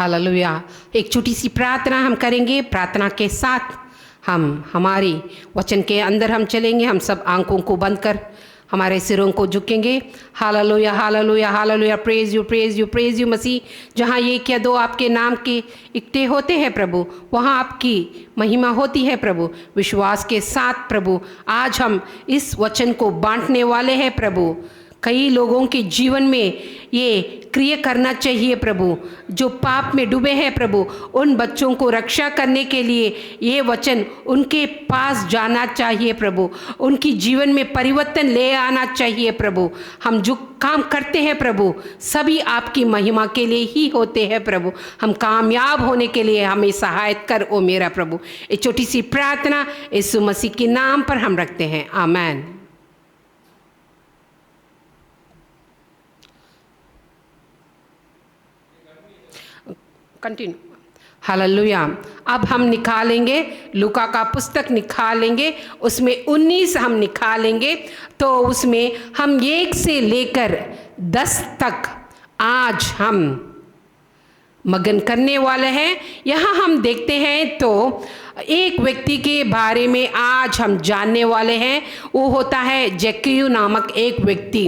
Hallelujah. एक छोटी सी प्रार्थना हम करेंगे। प्रार्थना के साथ हम हमारी वचन के अंदर हम चलेंगे। हम सब आंखों को बंद कर हमारे सिरों को झुकेंगे। Hallelujah hallelujah hallelujah. Praise you praise you praise you मसीह। जहाँ ये क्या दो आपके नाम के इकट्ठे होते हैं प्रभु, वहाँ आपकी महिमा होती है प्रभु। विश्वास के साथ प्रभु आज हम इस वचन को बांटने वाले हैं प्रभु। कई लोगों के जीवन में ये क्रिया करना चाहिए प्रभु, जो पाप में डूबे हैं प्रभु। उन बच्चों को रक्षा करने के लिए ये वचन उनके पास जाना चाहिए प्रभु। उनकी जीवन में परिवर्तन ले आना चाहिए प्रभु। हम जो काम करते हैं प्रभु सभी आपकी महिमा के लिए ही होते हैं प्रभु। हम कामयाब होने के लिए हमें सहायता कर ओ मेरा प्रभु। एक छोटी सी प्रार्थना यीशु मसीह के नाम पर हम रखते हैं, आमीन। कंटिन्यू। हालेलुया। अब हम निकालेंगे लूका का पुस्तक निकालेंगे, उसमें 19 हम निकालेंगे। तो उसमें हम 1 से लेकर 10 तक आज हम मगन करने वाले हैं। यहाँ हम देखते हैं तो एक व्यक्ति के बारे में आज हम जानने वाले हैं। वो होता है जक्कयू नामक एक व्यक्ति।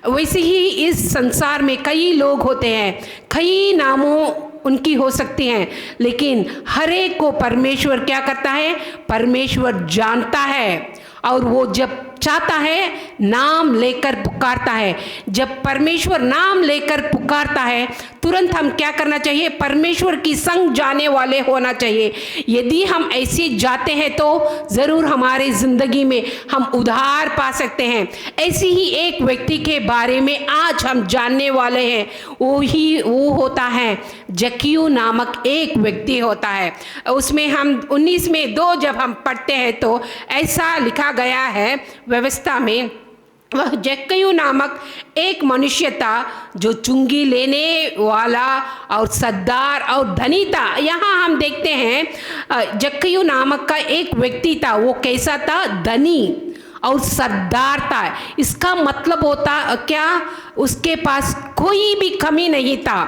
वैसे ही इस संसार में कई लोग होते हैं, कई नामों उनकी हो सकती हैं, लेकिन हर एक को परमेश्वर क्या करता है, परमेश्वर जानता है। और वो जब चाहता है नाम लेकर पुकारता है। जब परमेश्वर नाम लेकर पुकारता है तुरंत हम क्या करना चाहिए, परमेश्वर की संग जाने वाले होना चाहिए। यदि हम ऐसे जाते हैं तो ज़रूर हमारे ज़िंदगी में हम उद्धार पा सकते हैं। ऐसे ही एक व्यक्ति के बारे में आज हम जानने वाले हैं। वो होता है जक्कयू नामक एक व्यक्ति होता है। उसमें हम 19 में 2 जब हम पढ़ते हैं तो ऐसा लिखा गया है व्यवस्था में, वह जक्कयू नामक एक मनुष्य था जो चुंगी लेने वाला और सद्दार और धनी था। यहाँ हम देखते हैं जक्कयू नामक का एक व्यक्ति था। वो कैसा था, धनी और सरदार था। इसका मतलब होता क्या, उसके पास कोई भी कमी नहीं था।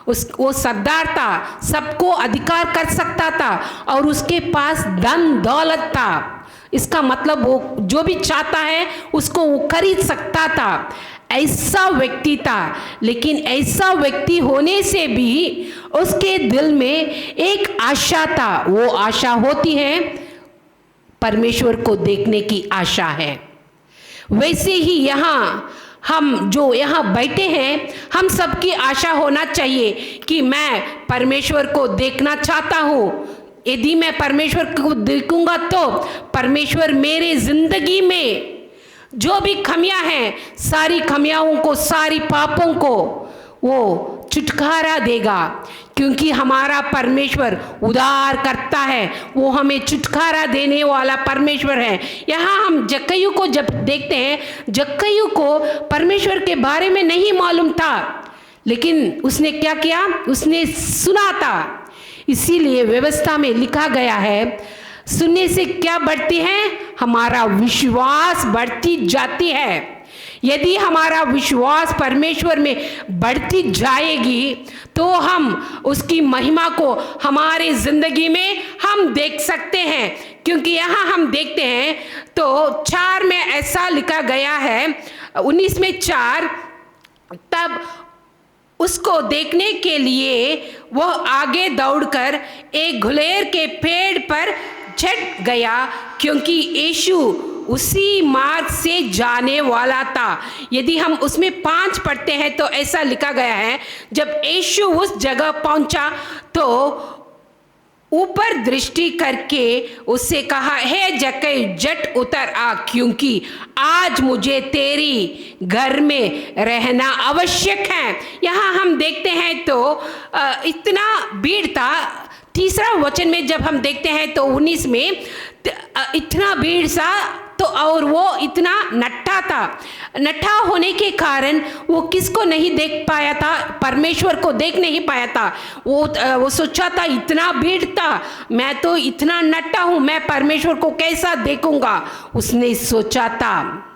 वो सरदार था, सबको अधिकार कर सकता था और उसके पास धन दौलत था। इसका मतलब वो जो भी चाहता है उसको वो खरीद सकता था। ऐसा व्यक्ति था। लेकिन ऐसा व्यक्ति होने से भी उसके दिल में एक आशा था। वो आशा होती है परमेश्वर को देखने की आशा है। वैसे ही यहाँ हम जो यहाँ बैठे हैं, हम सबकी आशा होना चाहिए कि मैं परमेश्वर को देखना चाहता हूँ। यदि मैं परमेश्वर को देखूंगा तो परमेश्वर मेरे जिंदगी में जो भी खमियां हैं, सारी खमियाओं को, सारी पापों को वो छुटकारा देगा। क्योंकि हमारा परमेश्वर उद्धार करता है, वो हमें छुटकारा देने वाला परमेश्वर है। यहाँ हम जक्कयू को जब देखते हैं, जक्कयू को परमेश्वर के बारे में नहीं मालूम था, लेकिन उसने क्या किया, उसने सुना था। इसीलिए व्यवस्था में लिखा गया है, सुनने से क्या बढ़ती है, हमारा विश्वास बढ़ती जाती है। यदि हमारा विश्वास परमेश्वर में बढ़ती जाएगी तो हम उसकी महिमा को हमारे जिंदगी में हम देख सकते हैं। क्योंकि यहाँ हम देखते हैं तो 4 में ऐसा लिखा गया है, 19 में 4, तब उसको देखने के लिए वह आगे दौड़कर एक गुलेर के पेड़ पर चढ़ गया, क्योंकि यीशु उसी मार्ग से जाने वाला था। यदि हम उसमें 5 पढ़ते हैं तो ऐसा लिखा गया है, जब यीशु उस जगह पहुंचा तो ऊपर दृष्टि करके उससे कहा, हे जक्कयू झट उतर आ, क्योंकि आज मुझे तेरी घर में रहना आवश्यक है। यहाँ हम देखते हैं तो इतना भीड़ था। तीसरा वचन में जब हम देखते हैं तो 19 में इतना भीड़ सा तो, और वो इतना नट्ठा था। नट्ठा होने के कारण वो किसको नहीं देख पाया था, परमेश्वर को देख नहीं पाया था। वो सोचा था इतना भीड़ था, मैं तो इतना नट्ठा हूँ, मैं परमेश्वर को कैसा देखूंगा, उसने सोचा था।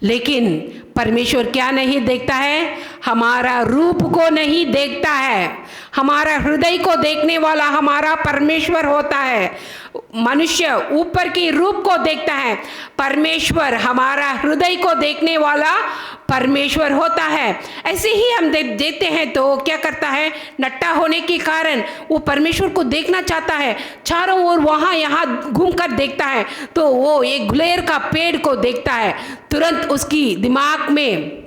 लेकिन परमेश्वर क्या नहीं देखता है? हमारा रूप को नहीं देखता है, हमारा हृदय को देखने वाला हमारा परमेश्वर होता है। मनुष्य ऊपर की रूप को देखता है, परमेश्वर हमारा हृदय को देखने वाला परमेश्वर होता है। ऐसे ही हम देते हैं तो क्या करता है? नट्टा होने के कारण वो परमेश्वर को देखना चाहता है, चारों ओर वहाँ यहाँ घूमकर देखता है, तो वो एक गुलेर का पेड़ को देखता है, तुरंत उसकी दिमाग में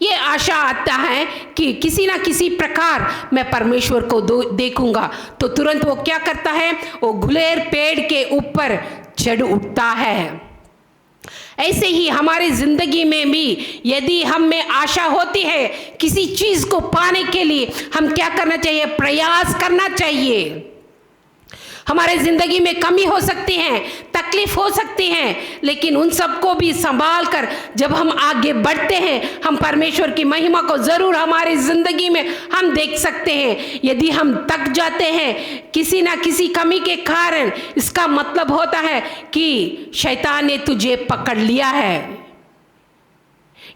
ये आशा आता है कि किसी ना किसी प्रकार मैं परमेश्वर को देखूंगा। तो तुरंत वो क्या करता है? वो गुलेर पेड़ के ऊपर चढ़ उठता है। ऐसे ही हमारी जिंदगी में भी यदि हम में आशा होती है किसी चीज को पाने के लिए, हम क्या करना चाहिए? प्रयास करना चाहिए। हमारे जिंदगी में कमी हो सकती है, तकलीफ हो सकती है, लेकिन उन सबको भी संभाल कर जब हम आगे बढ़ते हैं, हम परमेश्वर की महिमा को जरूर हमारी जिंदगी में हम देख सकते हैं। यदि हम थक जाते हैं किसी ना किसी कमी के कारण, इसका मतलब होता है कि शैतान ने तुझे पकड़ लिया है।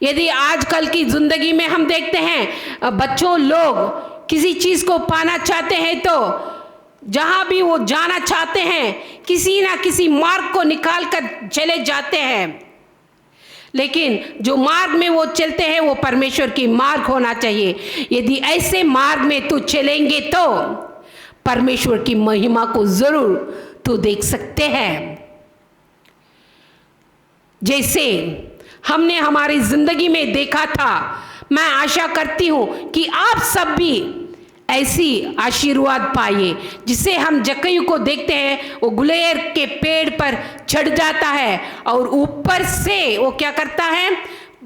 यदि आजकल की जिंदगी में हम देखते हैं बच्चों लोग किसी चीज को पाना चाहते हैं तो जहां भी वो जाना चाहते हैं किसी ना किसी मार्ग को निकाल कर चले जाते हैं, लेकिन जो मार्ग में वो चलते हैं वो परमेश्वर की मार्ग होना चाहिए। यदि ऐसे मार्ग में तू चलेंगे तो परमेश्वर की महिमा को जरूर तू देख सकते हैं। जैसे हमने हमारी जिंदगी में देखा था, मैं आशा करती हूं कि आप सब भी ऐसी आशीर्वाद पाइए, जिसे हम जक्कई को देखते हैं वो गुलेर के पेड़ पर चढ़ जाता है और ऊपर से वो क्या करता है?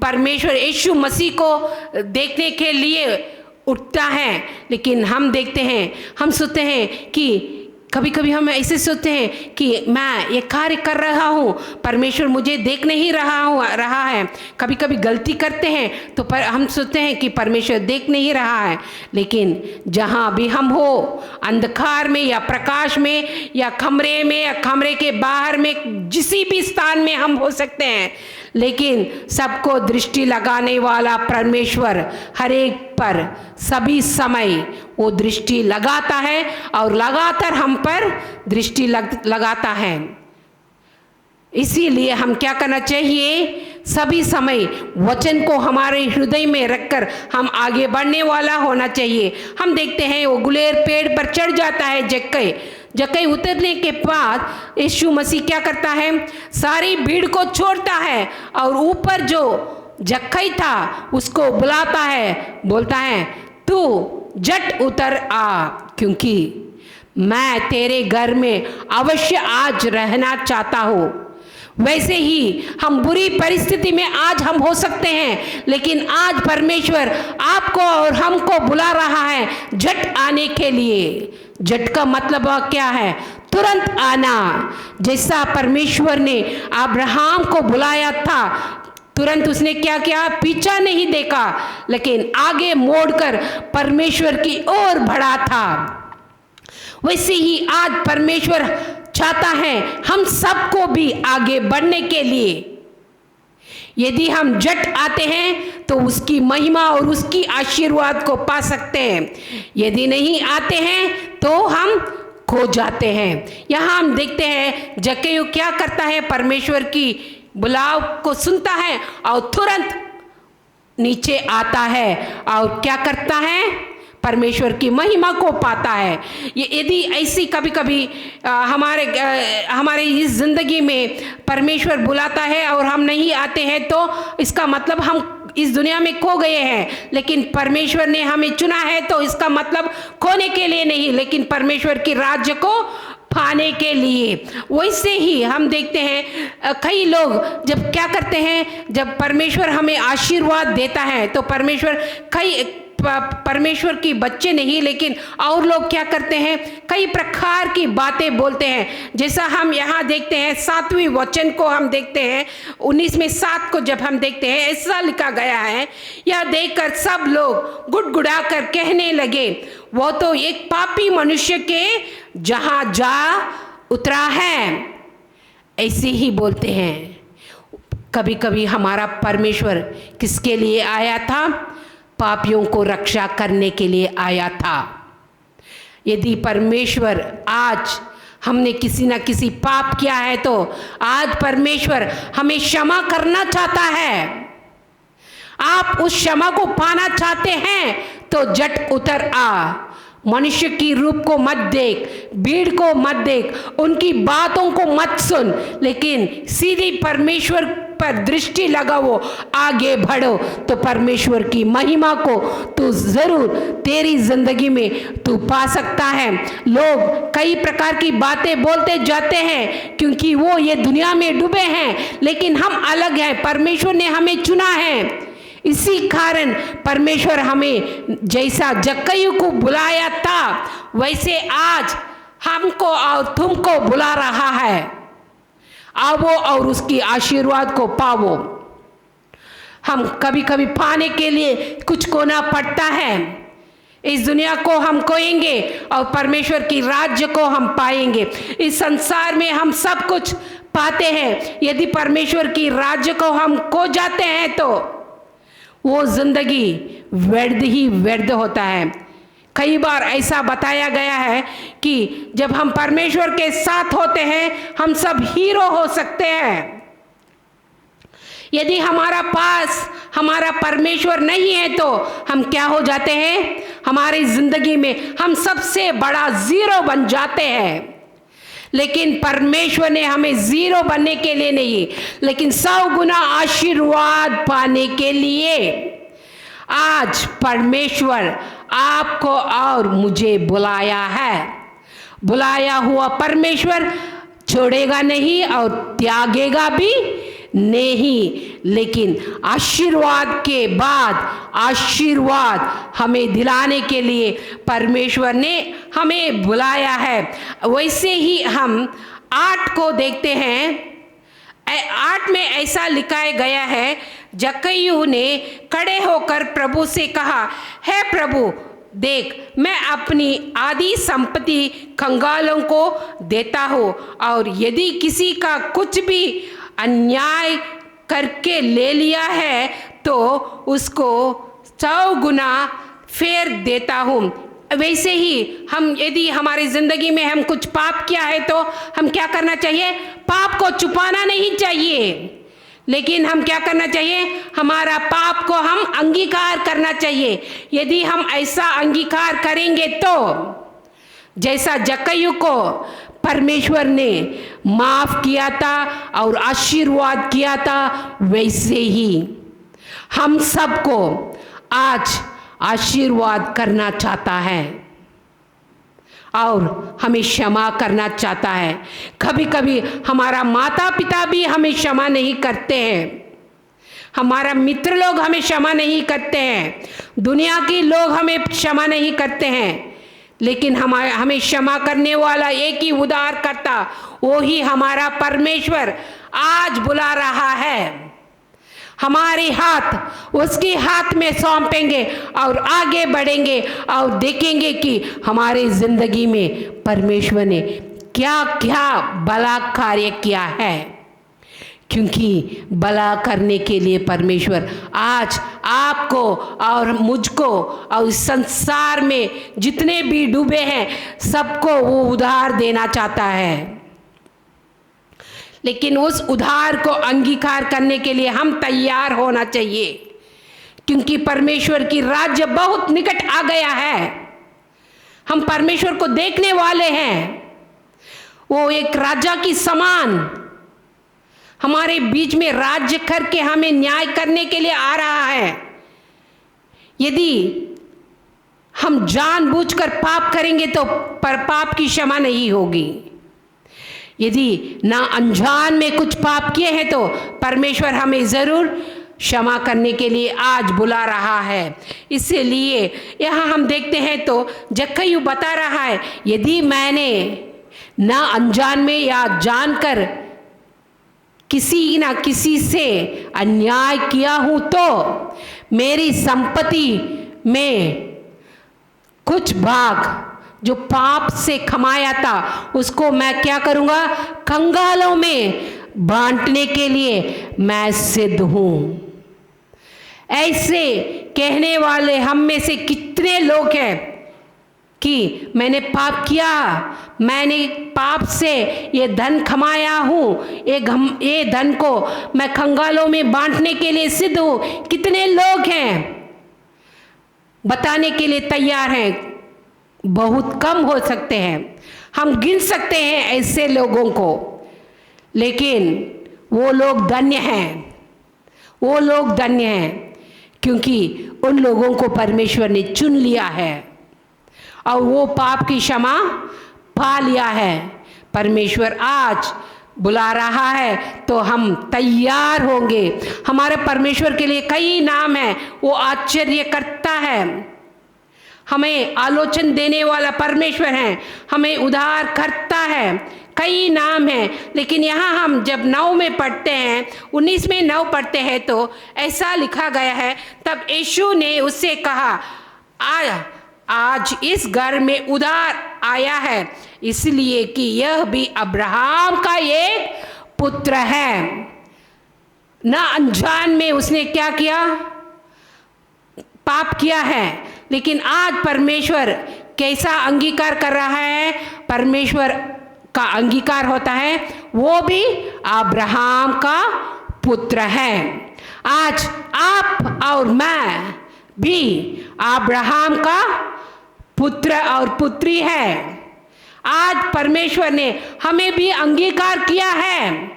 परमेश्वर यीशु मसीह को देखने के लिए उठता है। लेकिन हम देखते हैं, हम सोचते हैं कि कभी कभी हम ऐसे सोचते हैं कि मैं ये कार्य कर रहा हूँ, परमेश्वर मुझे देख नहीं रहा है। कभी कभी गलती करते हैं तो हम सोचते हैं कि परमेश्वर देख नहीं रहा है। लेकिन जहाँ भी हम हो, अंधकार में या प्रकाश में या कमरे में या कमरे के बाहर में, जिस भी स्थान में हम हो सकते हैं, लेकिन सबको दृष्टि लगाने वाला परमेश्वर हर एक पर सभी समय वो दृष्टि लगाता है और लगातार हम पर दृष्टि लगाता है। इसीलिए हम क्या करना चाहिए? सभी समय वचन को हमारे हृदय में रखकर हम आगे बढ़ने वाला होना चाहिए। हम देखते हैं वो गुलेर पेड़ पर चढ़ जाता है जक्कई उतरने के बाद यीशु मसीह क्या करता है? सारी भीड़ को छोड़ता है और ऊपर जो जक्कई था उसको बुलाता है, बोलता है तू झट उतर आ, क्योंकि मैं तेरे घर में अवश्य आज रहना चाहता हूँ। वैसे ही हम बुरी परिस्थिति में आज हम हो सकते हैं, लेकिन आज परमेश्वर आपको और हमको बुला रहा है झट आने के लिए। झट का मतलब क्या है? तुरंत आना। जैसा परमेश्वर ने अब्राहम को बुलाया था, तुरंत उसने क्या किया? पीछा नहीं देखा, लेकिन आगे मोड़कर परमेश्वर की ओर बढ़ा था। वैसे ही आज परमेश्वर चाहता है हम सबको भी आगे बढ़ने के लिए। यदि हम झट आते हैं तो उसकी महिमा और उसकी आशीर्वाद को पा सकते हैं, यदि नहीं आते हैं तो हम खो जाते हैं। यहाँ हम देखते हैं जक्कई क्या करता है? परमेश्वर की बुलाव को सुनता है और तुरंत नीचे आता है और क्या करता है? परमेश्वर की महिमा को पाता है। ये यदि ऐसी कभी कभी हमारे इस जिंदगी में परमेश्वर बुलाता है और हम नहीं आते हैं तो इसका मतलब हम इस दुनिया में खो गए हैं। लेकिन परमेश्वर ने हमें चुना है तो इसका मतलब खोने के लिए नहीं, लेकिन परमेश्वर की राज्य को पाने के लिए। वैसे ही हम देखते हैं कई लोग जब क्या करते हैं, जब परमेश्वर हमें आशीर्वाद देता है तो परमेश्वर की बच्चे नहीं, लेकिन और लोग क्या करते हैं? कई प्रकार की बातें बोलते हैं। जैसा हम यहाँ देखते हैं 7वें वचन को हम देखते हैं 19 में 7 को जब हम देखते हैं, ऐसा लिखा गया है, यह देखकर सब लोग गुड़गुड़ा कर कहने लगे, वो तो एक पापी मनुष्य के जहाँ जा उतरा है। ऐसे ही बोलते हैं। कभी कभी हमारा परमेश्वर किसके लिए आया था? पापियों को रक्षा करने के लिए आया था। यदि परमेश्वर आज हमने किसी ना किसी पाप किया है तो आज परमेश्वर हमें क्षमा करना चाहता है। आप उस क्षमा को पाना चाहते हैं तो झट उतर आ। मनुष्य की रूप को मत देख, भीड़ को मत देख, उनकी बातों को मत सुन, लेकिन सीधी परमेश्वर पर दृष्टि लगाओ, आगे बढ़ो तो परमेश्वर की महिमा को तू जरूर तेरी जिंदगी में तू पा सकता है। लोग कई प्रकार की बातें बोलते जाते हैं क्योंकि वो ये दुनिया में डूबे हैं, लेकिन हम अलग हैं। परमेश्वर ने हमें चुना है। इसी कारण परमेश्वर हमें जैसा जक्कई को बुलाया था वैसे आज हमको और तुमको बुला रहा है। आओ और उसकी आशीर्वाद को पाओ। हम कभी कभी पाने के लिए कुछ खोना पड़ता है। इस दुनिया को हम खोएंगे और परमेश्वर की राज्य को हम पाएंगे। इस संसार में हम सब कुछ पाते हैं, यदि परमेश्वर की राज्य को हम खो जाते हैं तो वो जिंदगी व्यर्थ ही व्यर्थ होता है। कई बार ऐसा बताया गया है कि जब हम परमेश्वर के साथ होते हैं हम सब हीरो हो सकते हैं। यदि हमारा पास हमारा परमेश्वर नहीं है तो हम क्या हो जाते हैं? हमारी जिंदगी में हम सबसे बड़ा जीरो बन जाते हैं। लेकिन परमेश्वर ने हमें जीरो बनने के लिए नहीं, लेकिन 100 गुना आशीर्वाद पाने के लिए आज परमेश्वर आपको और मुझे बुलाया है। बुलाया हुआ परमेश्वर छोड़ेगा नहीं और त्यागेगा भी नहीं, लेकिन आशीर्वाद के बाद आशीर्वाद हमें दिलाने के लिए परमेश्वर ने हमें बुलाया है। वैसे ही हम 8 को देखते हैं। 8 में ऐसा लिखा गया है, जक्कई ने खड़े होकर प्रभु से कहा, हे प्रभु देख, मैं अपनी आधी संपत्ति कंगालों को देता हूँ, और यदि किसी का कुछ भी अन्याय करके ले लिया है तो उसको 100 गुना फेर देता हूँ। वैसे ही हम यदि हमारी जिंदगी में हम कुछ पाप किया है तो हम क्या करना चाहिए? पाप को छुपाना नहीं चाहिए, लेकिन हम क्या करना चाहिए? हमारा पाप को हम अंगीकार करना चाहिए। यदि हम ऐसा अंगीकार करेंगे तो जैसा जक्कई को परमेश्वर ने माफ किया था और आशीर्वाद किया था, वैसे ही हम सबको आज आशीर्वाद करना चाहता है और हमें क्षमा करना चाहता है। कभी कभी हमारा माता पिता भी हमें क्षमा नहीं करते हैं, हमारा मित्र लोग हमें क्षमा नहीं करते हैं, दुनिया के लोग हमें क्षमा नहीं करते हैं, लेकिन हमें क्षमा करने वाला एक ही उद्धार करता, वो ही हमारा परमेश्वर आज बुला रहा है। हमारे हाथ उसके हाथ में सौंपेंगे और आगे बढ़ेंगे और देखेंगे कि हमारे जिंदगी में परमेश्वर ने क्या क्या भला कार्य किया है। क्योंकि भला करने के लिए परमेश्वर आज आपको और मुझको और इस संसार में जितने भी डूबे हैं सबको वो उद्धार देना चाहता है। लेकिन उस उद्धार को अंगीकार करने के लिए हम तैयार होना चाहिए, क्योंकि परमेश्वर की राज्य बहुत निकट आ गया है। हम परमेश्वर को देखने वाले हैं। वो एक राजा की समान हमारे बीच में राज्य करके हमें न्याय करने के लिए आ रहा है। यदि हम जानबूझकर पाप करेंगे तो पर पाप की क्षमा नहीं होगी। यदि ना अनजान में कुछ पाप किए हैं तो परमेश्वर हमें जरूर क्षमा करने के लिए आज बुला रहा है। इसलिए यहाँ हम देखते हैं तो जक्कई बता रहा है, यदि मैंने ना अनजान में या जानकर किसी ना किसी से अन्याय किया हूं तो मेरी संपत्ति में कुछ भाग जो पाप से कमाया था उसको मैं क्या करूंगा? कंगालों में बांटने के लिए मैं सिद्ध हूँ। ऐसे कहने वाले हम में से कितने लोग हैं कि मैंने पाप किया, मैंने पाप से ये धन कमाया हूँ, ये धन को मैं कंगालों में बांटने के लिए सिद्ध हूँ। कितने लोग हैं बताने के लिए तैयार हैं? बहुत कम हो सकते हैं, हम गिन सकते हैं ऐसे लोगों को, लेकिन वो लोग धन्य हैं, वो लोग धन्य हैं, क्योंकि उन लोगों को परमेश्वर ने चुन लिया है और वो पाप की क्षमा पा लिया है। परमेश्वर आज बुला रहा है तो हम तैयार होंगे। हमारे परमेश्वर के लिए कई नाम हैं, वो आश्चर्य करता है, हमें आलोचन देने वाला परमेश्वर है, हमें उद्धार करता है, कई नाम हैं। लेकिन यहाँ हम जब 9 में पढ़ते हैं, 19 में 9 पढ़ते हैं तो ऐसा लिखा गया है, तब यीशु ने उससे कहा, आज इस घर में उद्धार आया है, इसलिए कि यह भी अब्राहम का एक पुत्र है। ना अनजान में उसने क्या किया? पाप किया है। लेकिन आज परमेश्वर कैसा अंगीकार कर रहा है? परमेश्वर का अंगीकार होता है वो भी अब्राहम का पुत्र है। आज आप और मैं भी अब्राहम का पुत्र और पुत्री है। आज परमेश्वर ने हमें भी अंगीकार किया है,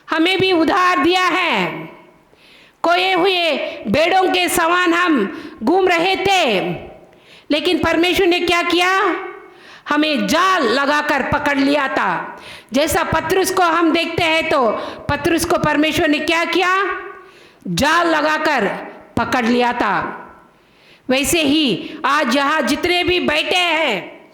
हमें भी उद्धार दिया है। खोए हुए भेड़ों के समान हम घूम रहे थे, लेकिन परमेश्वर ने क्या किया? हमें जाल लगाकर पकड़ लिया था। जैसा पतरस को हम देखते हैं तो पतरस को परमेश्वर ने क्या किया? जाल लगाकर पकड़ लिया था। वैसे ही आज यहाँ जितने भी बैठे हैं,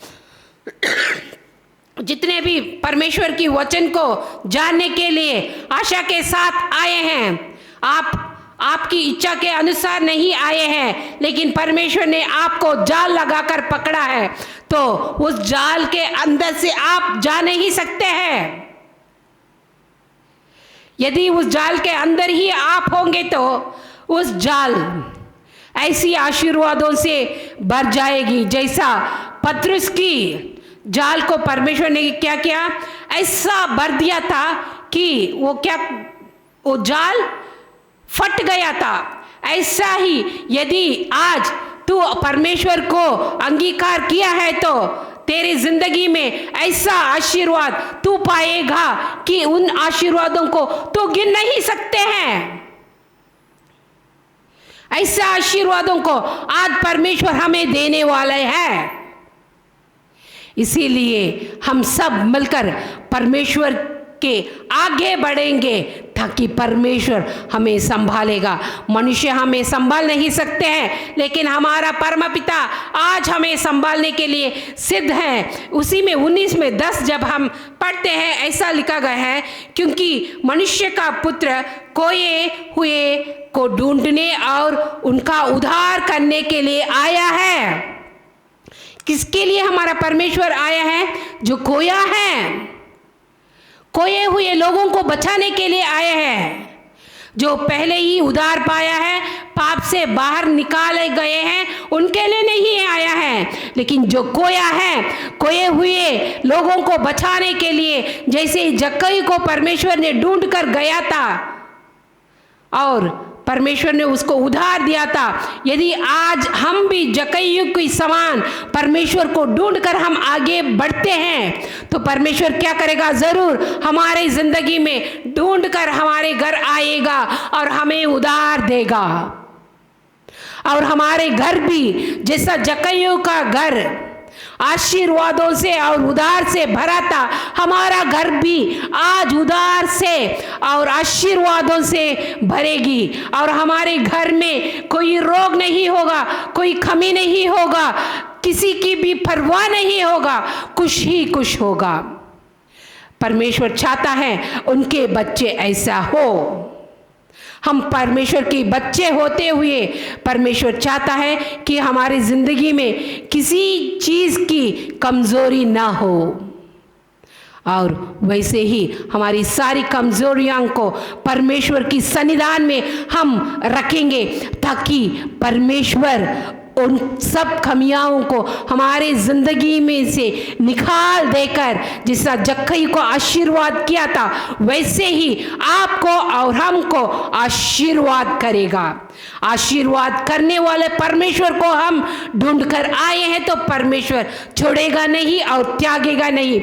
जितने भी परमेश्वर की वचन को जानने के लिए आशा के साथ आए हैं, आपकी इच्छा के अनुसार नहीं आए हैं, लेकिन परमेश्वर ने आपको जाल लगाकर पकड़ा है, तो उस जाल के अंदर से आप जा नहीं सकते हैं। यदि उस जाल के अंदर ही आप होंगे तो उस जाल ऐसी आशीर्वादों से भर जाएगी, जैसा पतरस की जाल को परमेश्वर ने क्या किया? ऐसा भर दिया था कि वो जाल फट गया था। ऐसा ही यदि आज तू परमेश्वर को अंगीकार किया है तो तेरी जिंदगी में ऐसा आशीर्वाद तू पाएगा कि उन आशीर्वादों को तू गिन नहीं सकते हैं। ऐसा आशीर्वादों को आज परमेश्वर हमें देने वाले हैं। इसीलिए हम सब मिलकर परमेश्वर के आगे बढ़ेंगे ताकि परमेश्वर हमें संभालेगा। मनुष्य हमें संभाल नहीं सकते हैं, लेकिन हमारा परमपिता आज हमें संभालने के लिए सिद्ध है। उसी में 19 में 10 जब हम पढ़ते हैं, ऐसा लिखा गया है, क्योंकि मनुष्य का पुत्र खोए हुए को ढूंढने और उनका उद्धार करने के लिए आया है। किसके लिए हमारा परमेश्वर आया है? जो खोया है, खोए हुए लोगों को बचाने के लिए आए हैं। जो पहले ही उद्धार पाया है, पाप से बाहर निकाले गए हैं, उनके लिए नहीं आया है, लेकिन जो खोया है, खोए हुए लोगों को बचाने के लिए, जैसे जक्कई को परमेश्वर ने ढूंढ कर गया था और परमेश्वर ने उसको उधार दिया था। यदि आज हम भी जक्कई के समान परमेश्वर को ढूंढकर हम आगे बढ़ते हैं तो परमेश्वर क्या करेगा? जरूर हमारे जिंदगी में ढूंढकर हमारे घर आएगा और हमें उधार देगा। और हमारे घर भी जैसा जक्कई का घर आशीर्वादों से और उधार से भरा था, हमारा घर भी आज उधार से और आशीर्वादों से भरेगी। और हमारे घर में कोई रोग नहीं होगा, कोई कमी नहीं होगा, किसी की भी परवाह नहीं होगा, कुछ ही कुछ होगा। परमेश्वर चाहता है उनके बच्चे ऐसा हो। हम परमेश्वर के बच्चे होते हुए परमेश्वर चाहता है कि हमारी जिंदगी में किसी चीज़ की कमजोरी ना हो। और वैसे ही हमारी सारी कमजोरियों को परमेश्वर की सन्निधान में हम रखेंगे, ताकि परमेश्वर उन सब खमियाओं को हमारे ज़िंदगी में से निकाल देकर, जिसका जक्कई को आशीर्वाद किया था वैसे ही आपको और हमको आशीर्वाद करेगा। आशीर्वाद करने वाले परमेश्वर को हम ढूंढ कर आए हैं, तो परमेश्वर छोड़ेगा नहीं और त्यागेगा नहीं।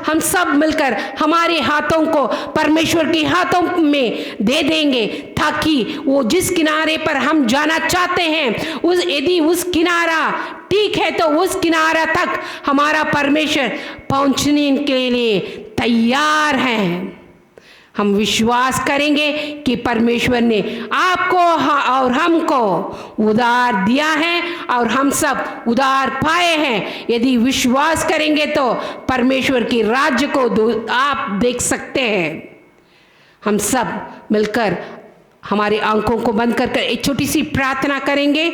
हम सब मिलकर हमारे हाथों को परमेश्वर के हाथों में दे देंगे, ताकि वो जिस किनारे पर हम जाना चाहते हैं यदि उस किनारा ठीक है तो उस किनारा तक हमारा परमेश्वर पहुंचने के लिए तैयार है। हम विश्वास करेंगे कि परमेश्वर ने आपको और हमको उधार दिया है और हम सब उधार पाए हैं। यदि विश्वास करेंगे तो परमेश्वर के राज्य को आप देख सकते हैं। हम सब मिलकर हमारे आंखों को बंद कर एक छोटी सी प्रार्थना करेंगे,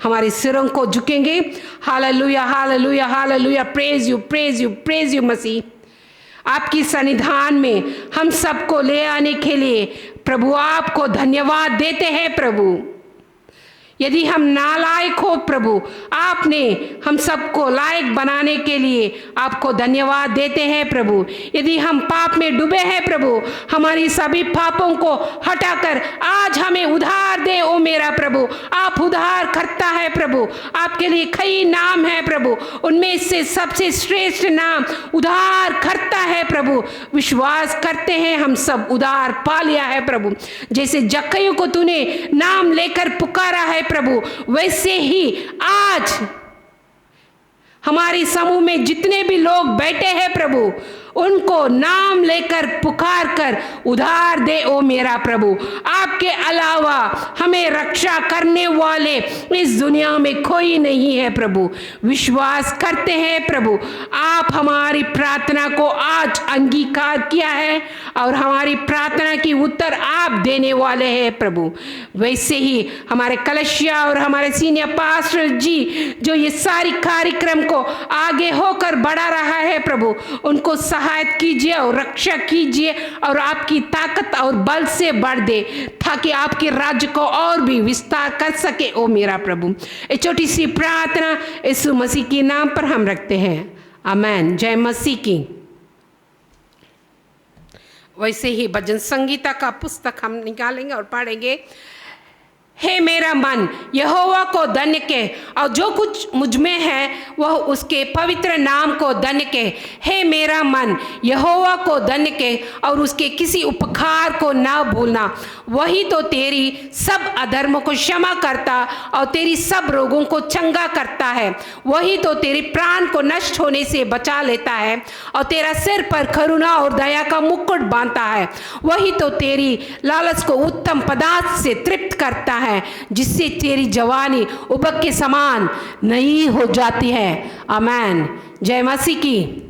हमारे सिरों को झुकेंगे। Hallelujah hallelujah hallelujah, praise you praise you praise you मसीह। आपकी सन्निधान में हम सबको ले आने के लिए प्रभु आपको धन्यवाद देते हैं। प्रभु यदि हम नालायक हो प्रभु, आपने हम सबको लायक बनाने के लिए आपको धन्यवाद देते हैं। प्रभु यदि हम पाप में डूबे हैं प्रभु, हमारी सभी पापों को हटाकर आज हमें उधार दे ओ मेरा प्रभु। आप उधार करता है प्रभु, आपके लिए कई नाम है प्रभु, उनमें से सबसे श्रेष्ठ नाम उधार करता है प्रभु। विश्वास करते हैं हम सब उधार पा लिया है प्रभु। जैसे जक्कई को तूने नाम लेकर पुकारा है प्रभु, वैसे ही आज हमारे समूह में जितने भी लोग बैठे हैं प्रभु, उनको नाम लेकर पुकार कर उधार दे ओ मेरा प्रभु। आपके अलावा हमें रक्षा करने वाले इस दुनिया में कोई नहीं है प्रभु। विश्वास करते हैं प्रभु, आप हमारी प्रार्थना को आज अंगीकार किया है और हमारी प्रार्थना की उत्तर आप देने वाले हैं प्रभु। वैसे ही हमारे कलशिया और हमारे सीनियर पास्टर जी जो ये सारी कार्यक्रम को आगे होकर बढ़ा रहा है प्रभु, उनको सहायता कीजिए और रक्षा कीजिए और आपकी ताकत और बल से बढ़ दे, ताकि आपके राज्य को और भी विस्तार कर सके ओ मेरा प्रभु। एक छोटी सी प्रार्थना यीशु मसीह के नाम पर हम रखते हैं, आमीन। जय मसीह की। वैसे ही भजन संगीता का पुस्तक हम निकालेंगे और पढ़ेंगे। हे मेरा मन यहोवा को धन्य के और जो कुछ मुझ में है वह उसके पवित्र नाम को धन्य के। हे मेरा मन यहोवा को धन्य के और उसके किसी उपकार को ना भूलना। वही तो तेरी सब अधर्मों को क्षमा करता और तेरी सब रोगों को चंगा करता है। वही तो तेरे प्राण को नष्ट होने से बचा लेता है और तेरा सिर पर करुणा और दया का मुकुट बांधता है। वही तो तेरी लालच को उत्तम पदार्थ से तृप्त करता है, जिससे तेरी जवानी उबक के समान नई हो जाती है। आमीन। जय मसीह की।